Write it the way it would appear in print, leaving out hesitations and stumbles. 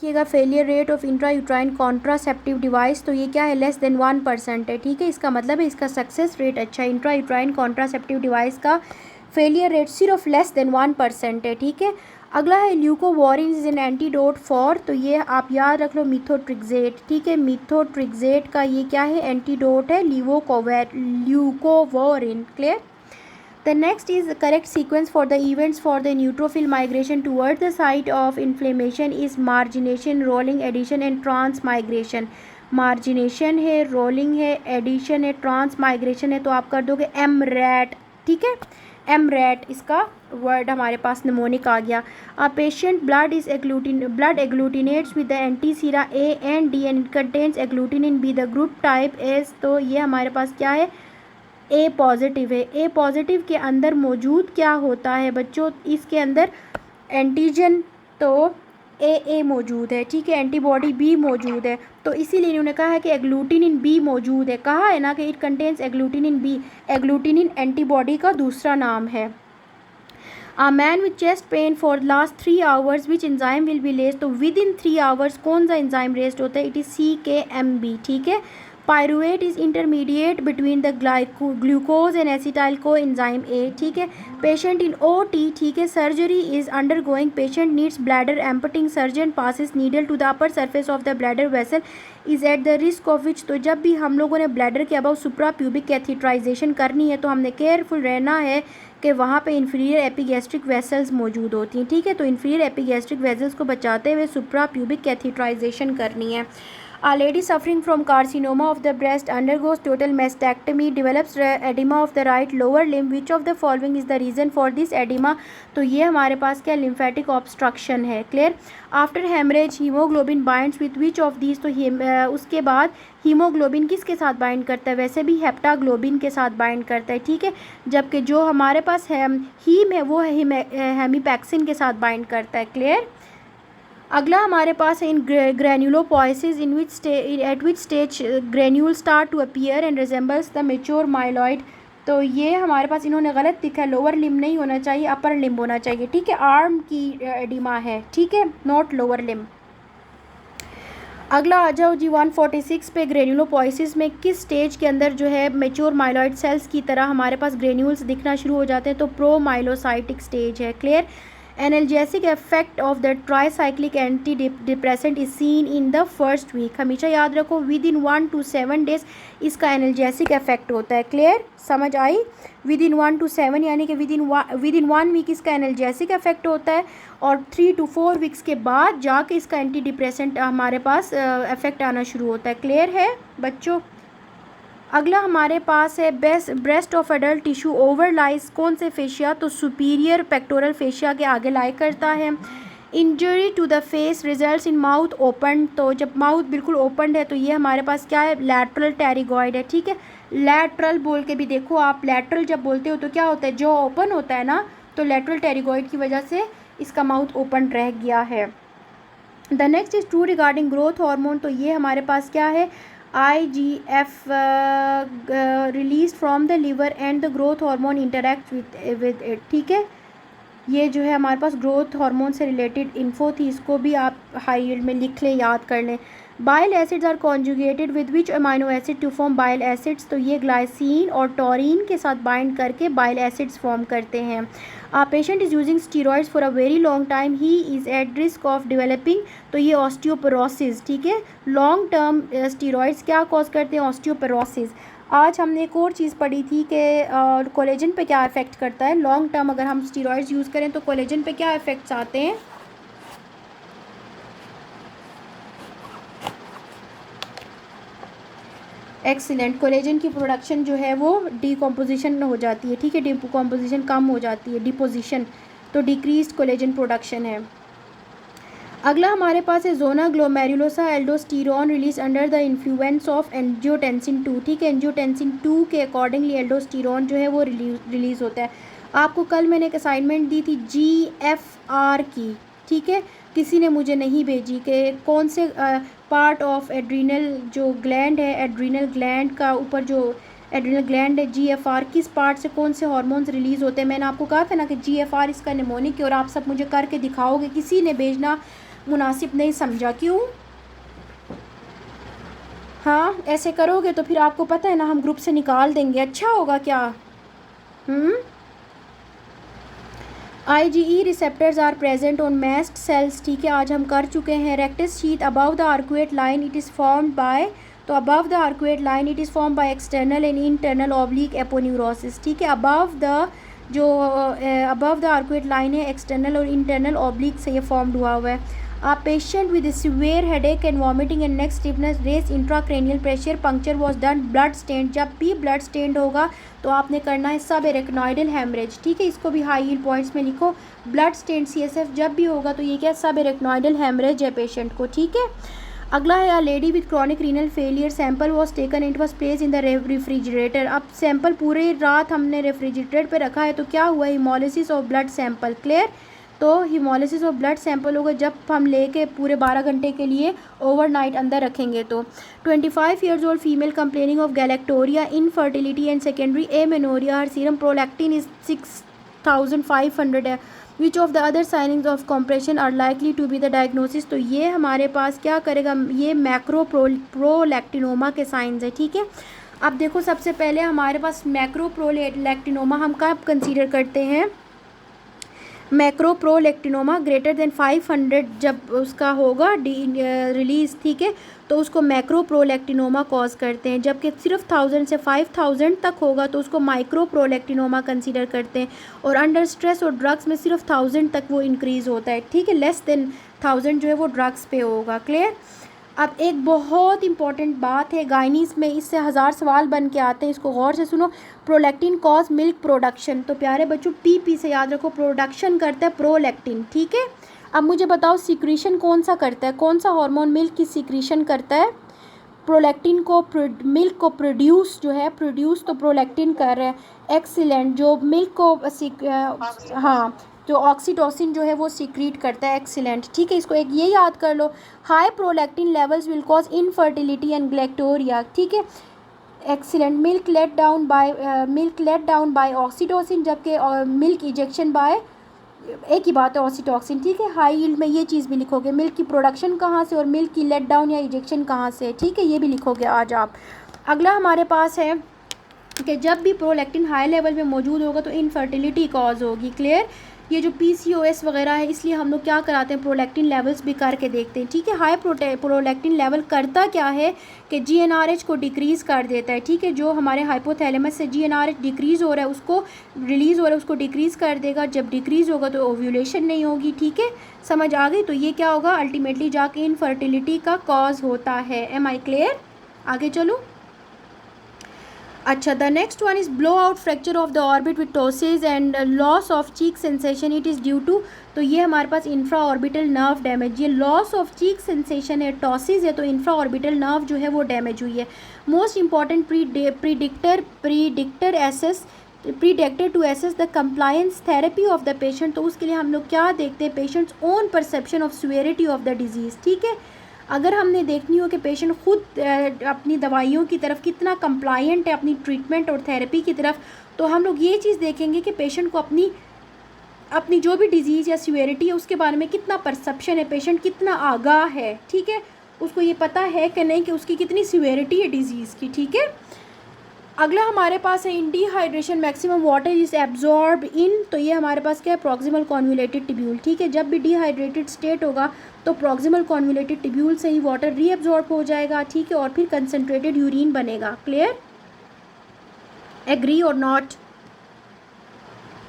देखिएगा failure rate of intra uterine contraceptive device, तो ये क्या है, लेस देन 1% है, ठीक है। इसका मतलब है इसका सक्सेस रेट अच्छा है। इंट्रा यूट्राइन कॉन्ट्रासेप्टिव डिवाइस का फेलियर रेट सिर्फ लेस देन 1% है, ठीक है। अगला है ल्यूकोवॉरिन इज एन एंटीडोट फॉर, तो ये आप याद रख लो मिथोट्रिक्सेट, ठीक है। मिथोट्रिक्सेट का ये क्या है, एंटीडोट है ल्यूकोवॉरिन। Clear. The next is the correct sequence for the events for the neutrophil migration towards the site of inflammation is margination, rolling, adhesion and transmigration. Margination है, रोलिंग है, एडिशन है, ट्रांसमाइग्रेशन है, तो आप कर दोगे एमरैट, ठीक है। एमरैट इसका वर्ड हमारे पास निमोनिक आ गया। A patient blood agglutinates with the anti sera A and D and it contains agglutinin B, the group type is, तो ये हमारे पास क्या है, ए पॉजिटिव है। ए पॉजिटिव के अंदर मौजूद क्या होता है बच्चों, इसके अंदर एंटीजन तो ए मौजूद है, ठीक है, एंटीबॉडी बी मौजूद है, तो इसीलिए इन्होंने कहा है कि एग्लूटिनिन बी मौजूद है। कहा है ना कि it contains agglutinin B, agglutinin antibody का दूसरा नाम है। A man with chest pain for last 3 hours which enzyme will be raised, तो विद इन 3 आवर्स कौन सा एंजाइम रेस्ट होता है, इट इज़ CKMB, ठीक है। Pyruvate is intermediate between the glucose and acetyl coenzyme A, ठीक है। Patient in OT, ठीक है। Surgery is undergoing, patient needs bladder emptying, surgeon passes needle to the upper surface of the bladder vessel is at the risk of which, तो जब भी हम लोगों ने ब्लैडर के अबाउ सुप्रा प्यूबिक कैथीट्राइजेशन करनी है तो हमने केयरफुल रहना है कि वहाँ पे इन्फीरियर एपिगैस्ट्रिक वेसल्स मौजूद होती हैं, ठीक है। तो इन्फीरियर एपिगैस्ट्रिक वेसल्स को बचाते हुए सुप्रा प्यूबिक कैथीट्राइजेशन करनी है। A lady suffering from carcinoma of the breast undergoes total mastectomy, develops edema of the right lower limb. Which of the following is the reason for this edema? तो ये हमारे पास क्या lymphatic obstruction है। Clear? After hemorrhage, hemoglobin binds with which of these? तो उसके बाद haemoglobin किसके साथ बाइंड करता है, वैसे भी हेप्टाग्लोबिन के साथ बाइंड करता है, ठीक है। जबकि जो हमारे पास हीम है वो हेमीपैक्सिन के साथ बाइंड करता है। क्लियर। अगला हमारे पास है in granulopoiesis in which at which stage granule start to appear and resembles the mature myeloid, तो ये हमारे पास इन्होंने गलत लिखा है, लोअर लिम्ब नहीं होना चाहिए, अपर लिम्ब होना चाहिए, ठीक है। आर्म की एडिमा है, ठीक है, नॉट लोअर लिम्ब। अगला आ जाओ जी 146 पे, ग्रेन्युलोपोइसिस में किस स्टेज के अंदर जो है मेच्योर माइलॉइड सेल्स की तरह हमारे पास ग्रेन्यूल्स दिखना शुरू हो जाते हैं, तो प्रोमाइलोसाइटिक स्टेज है। Clear. Analgesic effect of the tricyclic antidepressant is seen in the first week, हमेशा याद रखो विद इन 1 to 7 डेज इसका एनाल्जेसिक इफेक्ट होता है। क्लियर, समझ आई। विद इन 1 to 7 यानी कि विद इन 1 वीक इसका एनाल्जेसिक इफेक्ट होता है और 3 to 4 वीक्स के बाद जाके इसका एंटी डिप्रेसेंट हमारे पास इफेक्ट आना शुरू होता है। क्लियर है बच्चों। अगला हमारे पास है breast of adult tissue overlies कौन से फेशिया, तो सुपीरियर पेक्टोरल फेशिया के आगे लाई करता है। Injury to the face results in mouth open, तो जब माउथ बिल्कुल ओपन है तो ये हमारे पास क्या है, लैटरल टेरिगॉइड है, ठीक है। लैटरल बोल के भी देखो आप, लैटरल जब बोलते हो तो क्या होता है, जो ओपन होता है ना, तो लैटरल टेरिगॉइड की वजह से इसका माउथ ओपन रह गया है। The next is true regarding growth hormone, तो ये हमारे पास क्या है, IGF release from the liver and the growth hormone interact with it, ठीक है। ये जो है हमारे पास ग्रोथ हार्मोन से रिलेटेड इन्फो थी, इसको भी आप हाई यील्ड में लिख लें, याद कर लें। Bile acids are conjugated with which amino acid to form bile acids, तो ये ग्लाइसिन और टॉरिन के साथ बाइंड करके बाइल एसिड्स फॉर्म करते हैं। A patient is using steroids for a very long time, he is at risk of developing, तो ये ऑस्टियोपोरोसिस, ठीक है। लॉन्ग टर्म स्टीरॉइड्स क्या कॉज करते हैं, ऑस्टियोपोरोसिस। आज हमने एक और चीज़ पढ़ी थी कि कोलेजन पे क्या इफ़ेक्ट करता है, लॉन्ग टर्म अगर हम स्टीरॉइड्स यूज़ करें तो कोलेजन पे क्या इफ़ेक्ट्स आते हैं। एक्सीलेंट, कोलेजन की प्रोडक्शन जो है वो डिकम्पोजिशन हो जाती है, ठीक है, डिकम्पोजिशन कम हो जाती है, डिपोजिशन, तो डिक्रीज कोलेजन प्रोडक्शन है। अगला हमारे पास है zona glomerulosa aldosterone release under the influence of angiotensin 2, ठीक है। एंजियोटेंसिन 2 के अकॉर्डिंगली एल्डोस्टीरोन जो है वो रिलीज़ होता है। आपको कल मैंने एक असाइनमेंट दी थी GFR की, ठीक है, किसी ने मुझे नहीं भेजी कि कौन से पार्ट ऑफ एड्रीनल जो ग्लैंड है, एड्रीनल ग्लैंड का ऊपर जो एड्रीनल ग्लैंड है GFR, किस पार्ट से कौन से हार्मोन्स रिलीज़ होते हैं। मैंने आपको कहा था ना कि GFR इसका निमोनिक है और आप सब मुझे करके दिखाओगे, किसी ने भेजना मुनासिब नहीं समझा। क्यों? हाँ, ऐसे करोगे तो फिर आपको पता है ना, हम ग्रुप से निकाल देंगे। अच्छा होगा क्या? IgE receptors are present on mast cells. ठीक है, आज हम कर चुके हैं। Rectus sheath above the arcuate line it is formed by, तो above the arcuate line it is form by external and internal oblique aponeurosis. ठीक है, अबव द आर्कुएट लाइन है, एक्सटर्नल और इंटरनल ऑब्लिक से ये फॉर्म्ड हुआ है। A patient with a severe headache and vomiting and neck stiffness, raised intracranial pressure, puncture was done, blood stained। जब भी blood stained होगा तो आपने करना है सब एरेक्नॉइडल हेमरेज। ठीक है, इसको भी हाई हील पॉइंट्स में लिखो। ब्लड स्टेन्ड CSF जब भी होगा तो ये क्या, सब एरेक्नॉइडल हेमरेज है पेशेंट को। ठीक है, अगला है a lady with chronic renal failure, sample was taken, it was place in the refrigerator. अब सैंपल पूरे रात हमने रेफ्रिजरेटर पर रखा है तो क्या हुआ, haemolysis of blood sample. Clear? तो हिमोलिसिस ऑफ ब्लड सैंपल होगा जब हम लेके पूरे 12 घंटे के लिए ओवरनाइट अंदर रखेंगे। तो 25 years old female complaining of galactorrhoea, infertility and secondary amenorrhoea, हर सीरम प्रोलैक्टिन इज 6500 है। Which of the other signings of compression are likely to be the diagnosis. तो ये हमारे पास क्या करेगा, ये मैक्रो प्रोलैक्टिनोमा के साइंस है। ठीक है, अब देखो सबसे पहले हमारे पास मैक्रो प्रोलैक्टिनोमा हम कब कंसीडर करते हैं, मैक्रो प्रोलैक्टिनोमा ग्रेटर देन 500 जब उसका होगा रिलीज़। ठीक है, तो उसको मैक्रो प्रोलैक्टिनोमा कॉज करते हैं। जबकि सिर्फ 1000 से 5000 तक होगा तो उसको माइक्रो प्रोलैक्टिनोमा कंसीडर करते हैं। और अंडर स्ट्रेस और ड्रग्स में सिर्फ 1000 तक वो इंक्रीज़ होता है। ठीक है, लेस देन 1000 जो है वो ड्रग्स पे होगा। क्लियर? अब एक बहुत इंपॉर्टेंट बात है गाइनीस में, इससे 1000 सवाल बन के आते हैं, इसको गौर से सुनो। Prolactin cause milk production. तो प्यारे बच्चों पी से याद रखो, प्रोडक्शन करता है प्रोलैक्टिन। ठीक है, अब मुझे बताओ सिक्रीशन कौन सा करता है, कौन सा हार्मोन मिल्क की सिक्रीशन करता है? प्रोलैक्टिन को, मिल्क को प्रोड्यूस जो है, प्रोड्यूस तो प्रोलैक्टिन कर रहा है। एक्सीलेंट, जो मिल्क को हाँ, जो ऑक्सीटोसिन जो है वो सीक्रेट करता है। एक्सीलेंट। ठीक है, इसको एक ये याद कर लो, high prolactin levels will cause infertility and galactorrhoea. ठीक है, excellent. Milk let down by oxytocin, जबकि मिल्क इजेक्शन बाय, एक ही बात है, ऑक्सीटोसिन। ठीक है, हाई यील्ड में ये चीज़ भी लिखोगे, मिल्क की प्रोडक्शन कहाँ से और मिल्क की लेट डाउन या इजेक्शन कहाँ से। ठीक है, ये भी लिखोगे आज आप। अगला हमारे पास है कि जब भी प्रोलैक्टिन हाई लेवल में मौजूद होगा तो इनफर्टिलिटी कॉज होगी। क्लियर? ये जो PCOS वगैरह है, इसलिए हम लोग क्या कराते हैं, प्रोलैक्टिन लेवल्स भी करके देखते हैं। ठीक है, हाई प्रोलैक्टिन लेवल करता क्या है कि GnRH को डिक्रीज़ कर देता है। ठीक है, जो हमारे हाइपोथैलेमस से GnRH डिक्रीज़ हो रहा है उसको रिलीज़ हो रहा है उसको डिक्रीज़ कर देगा। जब डिक्रीज़ होगा तो ओव्यूलेशन नहीं होगी। ठीक है, समझ आ गई? तो ये क्या होगा, अल्टीमेटली जाके इनफर्टिलिटी का कॉज होता है। Am I clear? आगे चलो। अच्छा, the next one is blow out fracture of the orbit with ptosis and loss of cheek sensation, it is due to, तो ये हमारे पास इंफ्रा ऑर्बिटल नर्व डैमेज। ये लॉस ऑफ चीक सेंसेशन है, ptosis है, तो इंफ्रा ऑर्बिटल नर्व जो है वो डैमेज हुई है। Most important predictor to assess the compliance therapy of the patient, तो उसके लिए हम लोग क्या देखते हैं, patient's own perception of severity of the disease. ठीक है, अगर हमने देखनी हो कि पेशेंट खुद अपनी दवाइयों की तरफ कितना कंप्लायंट है, अपनी ट्रीटमेंट और थेरेपी की तरफ, तो हम लोग ये चीज़ देखेंगे कि पेशेंट को अपनी जो भी डिज़ीज़ या सीवियरिटी है उसके बारे में कितना परसेप्शन है, पेशेंट कितना आगाह है। ठीक है, उसको ये पता है कि नहीं कि उसकी कितनी सीवियरिटी है डिज़ीज़ की। ठीक है, अगला हमारे पास है in dehydration maximum water is absorb in, तो ये हमारे पास क्या है, प्रॉक्सिमल कॉन्वुलेटेड टिब्यूल। ठीक है, जब भी डिहाइड्रेटेड स्टेट होगा तो प्रॉक्सिमल कॉन्वुलेटेड टिब्यूल से ही वाटर रीएब्जॉर्ब हो जाएगा। ठीक है, और फिर कंसनट्रेटेड यूरिन बनेगा। क्लियर? एग्री और नॉट?